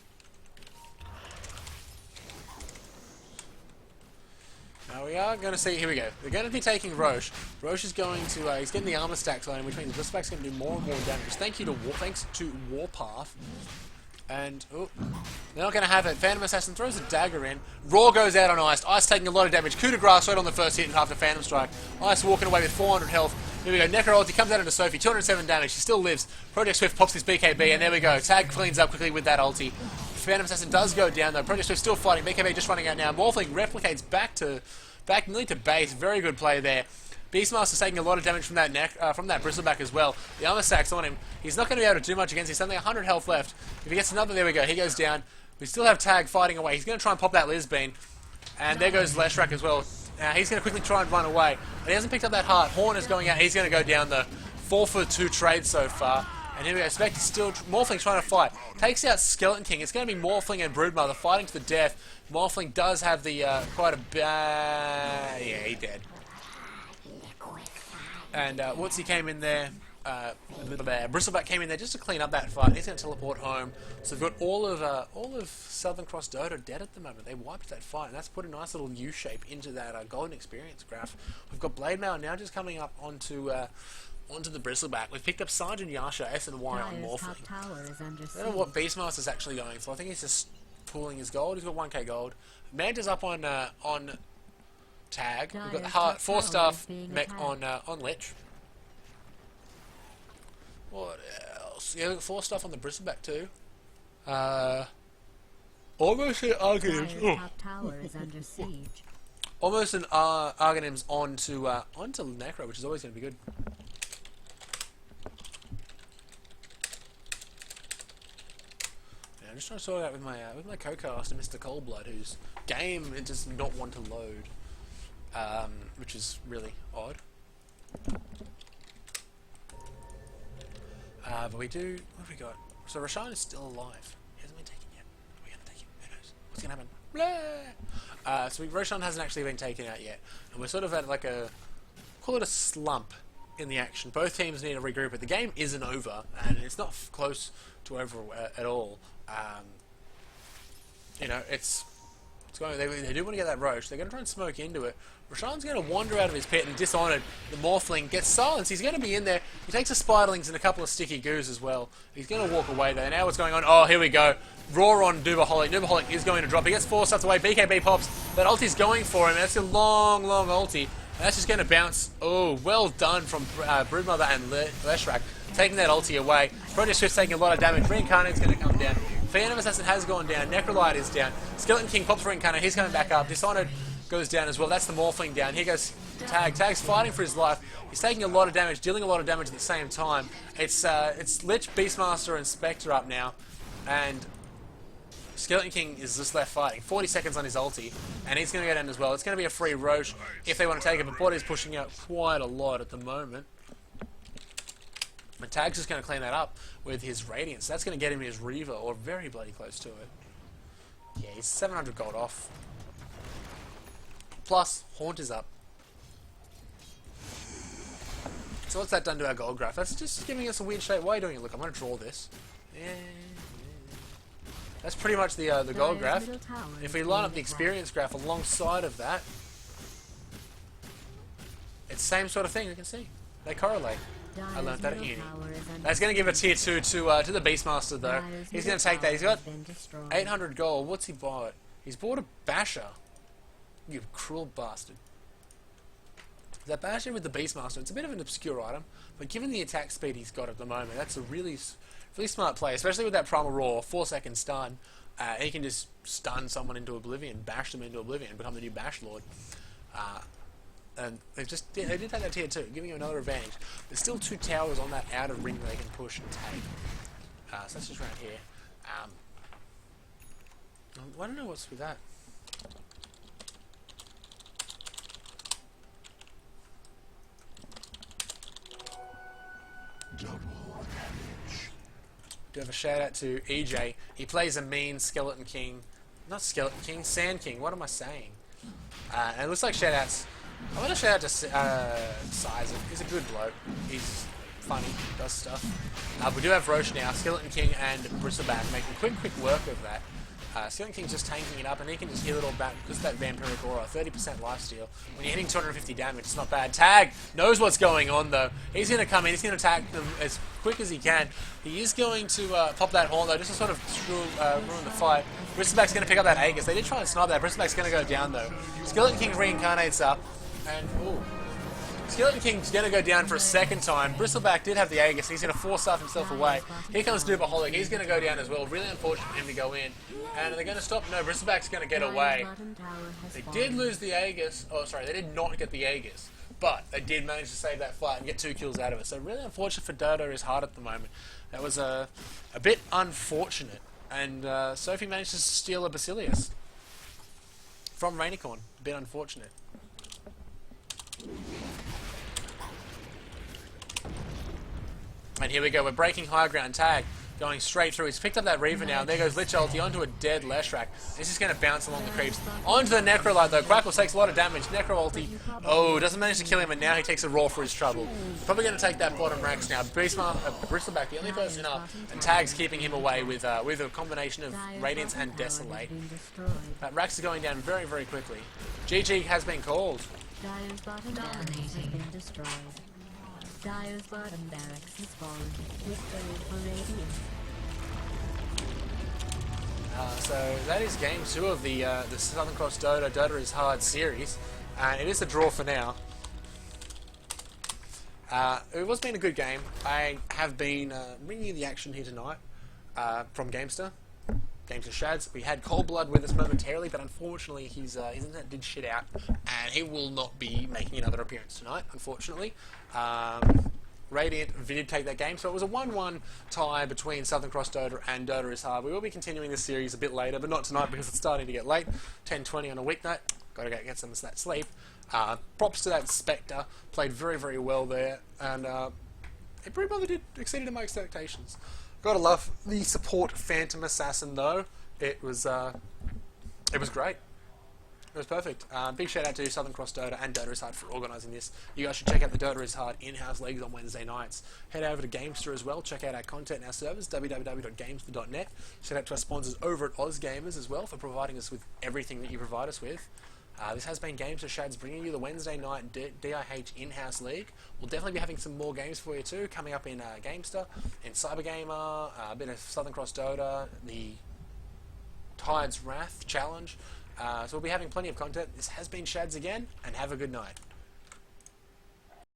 Now we are going to see, here we go. We're going to be taking Roche. Roche is going to, he's getting the armor stacks on him, which means Bristleback's going to do more and more damage. Thanks to Warpath. And, oh, they're not going to have it. Phantom Assassin throws a dagger in. Raw goes out on Ice. Ice taking a lot of damage. Coup de grace right on the first hit after Phantom Strike. Ice walking away with 400 health. Here we go. Necro ulti comes out into Sophie. 207 damage. She still lives. Project Swift pops his BKB, and there we go. Tag cleans up quickly with that ulti. Phantom Assassin does go down, though. Project Swift still fighting. BKB just running out now. Morphling replicates back nearly to base. Very good play there. Beastmaster's taking a lot of damage from that Bristleback as well. The armor stack's on him. He's not going to be able to do much against him. He's only 100 health left. If he gets another, there we go. He goes down. We still have Tag fighting away. He's going to try and pop that Lisbeen. And there goes Leshrac as well. He's going to quickly try and run away. But he hasn't picked up that heart. Horn is going out. He's going to go down the 4 for 2 trade so far. And here we go. Spectre still... Morphling trying to fight. Takes out Skeleton King. It's going to be Morphling and Broodmother fighting to the death. Morphling does have the... quite a bad... yeah, he's dead. And Wootsy came in there. Bristleback came in there just to clean up that fight. He's going to teleport home. So we've got all of Southern Cross Dota dead at the moment. They wiped that fight, and that's put a nice little U shape into that golden experience graph. We've got Blade Mail now just coming up onto the Bristleback. We've picked up Sergeant Yasha, S and Y on Morphling. I don't know what Beastmaster's actually going for. I think he's just pooling his gold. He's got 1k gold. Manta's up on Tag. We've got the heart 4-star mech on Lich. What else? Yeah, we've got 4 stuff on the Bristleback too. Almost an Arganims. Almost an Arganims onto Necro, which is always going to be good. Yeah, I'm just trying to sort it out with my co-caster, Mr. Coldblood, whose game it does not want to load, which is really odd. But we do... what have we got? So Roshan is still alive. He hasn't been taken yet. Are we going to take him? Who knows? What's going to happen? Blah! So Roshan hasn't actually been taken out yet. And we're sort of at like a... call it a slump in the action. Both teams need to regroup, but the game isn't over, and it's not close to over at all. You know, it's going. They do want to get that Roche. They're going to try and smoke into it. Roshan's going to wander out of his pit, and Dishonored, the Morphling, gets silenced. He's going to be in there. He takes a Spiderlings and a couple of sticky goos as well. He's going to walk away there. Now what's going on? Oh, here we go. Raw on Dubaholic. Dubaholic is going to drop. He gets 4 stuff away. BKB pops. That ulti's going for him. That's a long, long ulti. And that's just going to bounce. Oh, well done from Broodmother and Leshrak, taking that ulti away. Project Swift's taking a lot of damage. Reincarnate's going to come down. Phantom Assassin has gone down. Necrolite is down. Skeleton King pops Reincarnate. He's coming back up. Dishonored goes down as well. That's the Morphling down. Here goes Tag. Tag's fighting for his life. He's taking a lot of damage, dealing a lot of damage at the same time. It's Lich, Beastmaster, and Spectre up now. And Skeleton King is just left fighting. 40 seconds on his ulti, and he's going to go down as well. It's going to be a free Roche if they want to take it, but Body's pushing out quite a lot at the moment. And Tag's just going to clean that up with his Radiance. That's going to get him his Reaver, or very bloody close to it. Yeah, he's 700 gold off. Plus, Haunt is up. So what's that done to our gold graph? That's just giving us a weird shape. Why are you doing it? Look, I'm going to draw this. Yeah. That's pretty much the gold graph. If we line up the experience graph alongside of that, it's the same sort of thing, you can see. They correlate. I learned that at uni. That's going to give a tier 2 to the Beastmaster though. He's going to take that. He's got 800 gold. What's he bought? He's bought a Basher. You cruel bastard. That Basher with the Beastmaster, it's a bit of an obscure item, but given the attack speed he's got at the moment, that's a really smart play, especially with that Primal Roar, 4-second stun. He can just stun someone into oblivion, bash them into oblivion, and become the new Bash Lord. And they did take that tier 2, giving you another advantage. There's still 2 towers on that outer ring they can push and take. So that's just around here. I don't know what's with that. Double damage. Do have a shout out to EJ. He plays a mean Skeleton King. Not Skeleton King, Sand King. What am I saying? And it looks like shout outs. I want to shout out to Sizer. He's a good bloke. He's funny, does stuff. We do have Roche now. Skeleton King and Bristleback making quick work of that. Skeleton King's just tanking it up, and he can just heal it all back because that Vampiric Aura, 30% lifesteal. When you're hitting 250 damage, it's not bad. Tag knows what's going on though. He's going to come in, he's going to attack them as quick as he can. He is going to pop that Haunt though, just to sort of ruin the fight. Bristleback's going to pick up that Aegis. They did try and snipe that. Bristleback's going to go down though. Skeleton King reincarnates up, and ooh. Skeleton King's going to go down for a second time. Bristleback did have the Aegis. He's going to force himself away. Here comes Dubaholic. He's going to go down as well. Really unfortunate for him to go in. And they're going to stop. No, Bristleback's going to get away. They did lose the Aegis. Oh, sorry. They did not get the Aegis. But they did manage to save that fight and get 2 kills out of it. So really unfortunate for Dota is hard at the moment. That was a bit unfortunate. And Sophie managed to steal a Basilius from Rainicorn. A bit unfortunate. And here we go, we're breaking high ground. Tag going straight through. He's picked up that Reaver now. There goes Lich ulti onto a dead Leshrak. This is going to bounce along the creeps. Onto the Necrolite though. Crackle takes a lot of damage. Necro ulti. Oh, doesn't manage to kill him, and now he takes a Raw for his trouble. Probably going to take that bottom Rax now. Bristleback, the only person up, and Tag's keeping him away with a combination of Radiance and Desolate. That Rax is going down very quickly. GG has been called. Dire's bottom barracks has been destroyed. Dire's bottom barracks has fallen. Destroyed for Radiant. So that is game 2 of the Southern Cross Dota is Hard series, and it is a draw for now. It was been a good game. I have been bringing you the action here tonight from Gamester. Gamester Shads. We had Cold Blood with us momentarily, but unfortunately his internet did shit out, and he will not be making another appearance tonight, unfortunately. Radiant did take that game, so it was a 1-1 tie between Southern Cross Dota and Dota is Hard. We will be continuing this series a bit later, but not tonight because it's starting to get late. 10:20 on a weeknight. Got to get some of that sleep. Props to that Spectre. Played very well there, and Broodmother did exceeded my expectations. Gotta love the support Phantom Assassin though. It was great. It was perfect. Big shout out to Southern Cross Dota and Dota is Hard for organising this. You guys should check out the Dota is Hard in-house leagues on Wednesday nights. Head over to Gamester as well. Check out our content and our servers, www.gamester.net. Shout out to our sponsors over at OzGamers as well for providing us with everything that you provide us with. This has been Gamester Shads bringing you the Wednesday night DIH in-house league. We'll definitely be having some more games for you too, coming up in Gamester, in Cybergamer, a bit of Southern Cross Dota, the Tide's Wrath Challenge. So we'll be having plenty of content. This has been Shads again, and have a good night.